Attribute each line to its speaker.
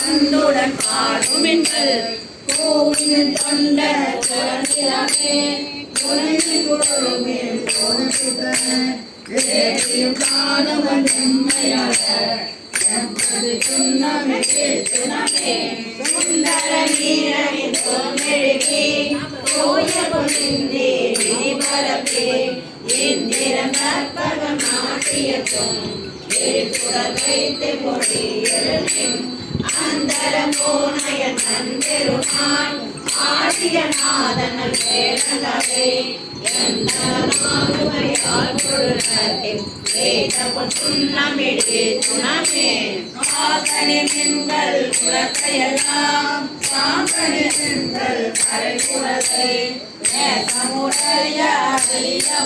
Speaker 1: வந்துடன் பாடுமென்கள் கோவிலின் தொண்ட குழந்தையாமே காணவன் உண்மையாக சுந்தர வீரனின் தோன்றெழுகி தோய பொருந்தி விதிபரப்பே இந்திரன் கற்பகம் நாட்டியத்தும் திருக்குறள் வைத்து பொடி எழுதின் அந்தரம் போனயன் நந்தெருமான் ஆடிய நாதனல் வேதங்களை எந்தமாகுமையால் பொருளத்தின் வேதப்பொன் துண்ணமிடு துணமே ஆகனி மின்கள் குலத்தையெல்லாம் சாங்கனி மின்கள் கரைகுலத்தை நேசமுடைய அறியவர்